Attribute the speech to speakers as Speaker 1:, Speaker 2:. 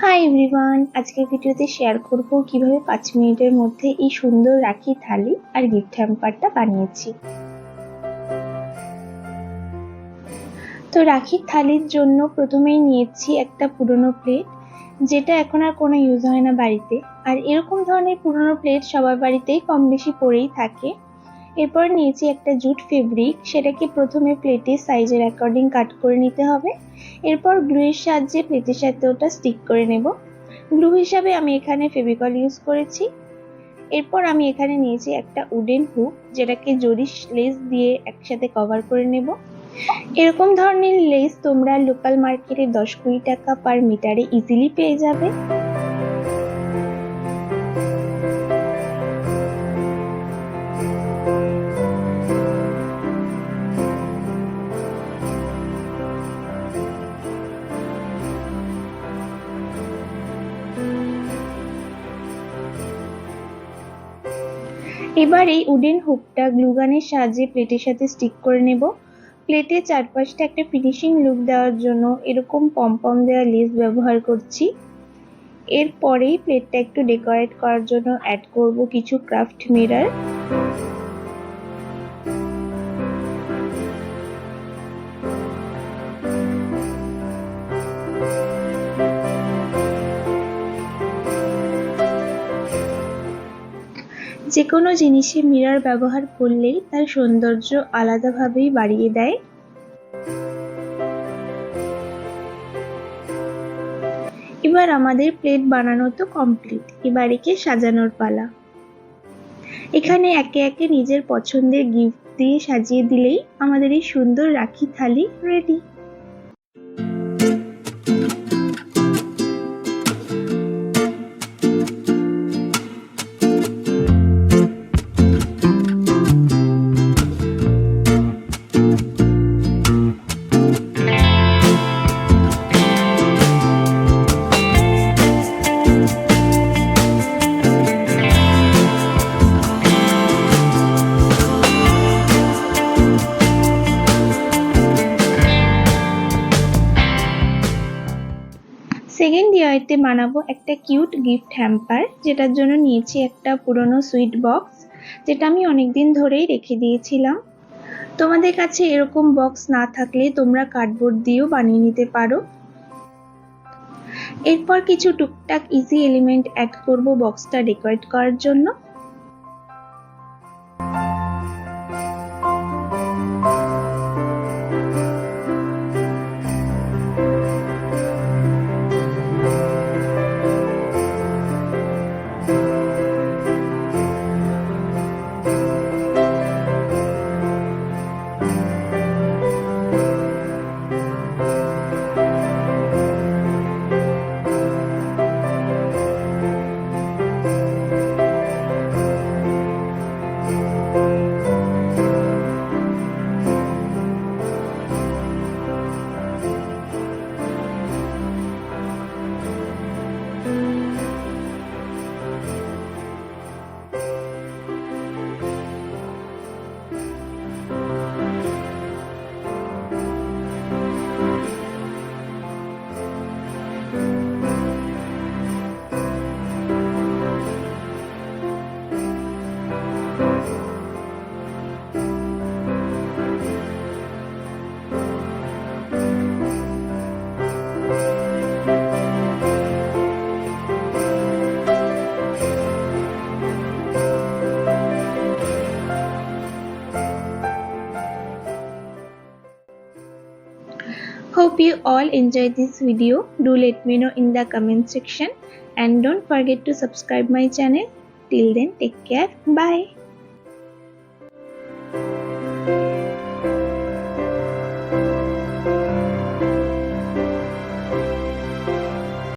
Speaker 1: Hi everyone, আজকের ভিডিওতে share করব কিভাবে 5 মিনিটের মধ্যে এই সুন্দর রাখি থালি আর গিফট হ্যাম্পারটা বানিয়েছি। তো রাখির থালির জন্য প্রথমেই নিয়েছি একটা পুরনো প্লেট, যেটা এখন আর কোনো ইউজ হয় না বাড়িতে। আর এরকম ধরনের পুরনো প্লেট সবার বাড়িতেই কম বেশি পড়েই থাকে। এরপর নিয়েছি একটা জুট ফেব্রিক, সেটাকে প্রথমে প্লেটের সাইজের অ্যাকর্ডিং কাট করে নিতে হবে। এরপর গ্লুয়ের সাহায্যে প্লেটের সাথে ওটা স্টিক করে নেব। গ্লু হিসাবে আমি এখানে ফেভিকল ইউজ করেছি। এরপর আমি এখানে নিয়েছি একটা উডেন হুক, যেটাকে জরি লেস দিয়ে একসাথে কভার করে নেব। এরকম ধরনের লেস তোমরা লোকাল মার্কেটে 10-20 টাকা পার মিটারে ইজিলি পেয়ে যাবে। এবার এই উডেন হুকটা গ্লুগানের সাহায্যে প্লেটের সাথে স্টিক করে নেব। প্লেটের চারপাশটা একটা ফিনিশিং লুক দেওয়ার জন্য এরকম পম দেওয়া লেস ব্যবহার করছি। এরপরেই প্লেটটা একটু ডেকোরেট করার জন্য অ্যাড করব কিছু ক্রাফট মিরর। যে কোনো জিনিসে মিরর ব্যবহার করলেই তার সৌন্দর্য আলাদাভাবেই বাড়িয়ে দেয়। এবার আমাদের প্লেট বানানো তো কমপ্লিট, এবার একে সাজানোর পালা। এখানে একে একে নিজের পছন্দের গিফট দিয়ে সাজিয়ে দিলেই আমাদের এই সুন্দর রাখি থালি রেডি। সেকেন্ড ইয়ারতে বানাবো একটা কিউট গিফট হ্যাম্পার, যেটার জন্য নিয়েছি একটা পুরনো সুইট বক্স, যেটা আমি অনেকদিন ধরেই রেখে দিয়েছিলাম। তোমাদের কাছে এরকম বক্স না থাকলে তোমরা কার্ডবোর্ড দিয়েও বানিয়ে নিতে পারো। এরপর কিছু টুকটাক ইজি এলিমেন্ট অ্যাড করব বক্সটা ডেকোরেট করার জন্য। Hope you all enjoyed this video. Do let me know in the comment section and don't forget to subscribe my channel. Till then, take care. Bye.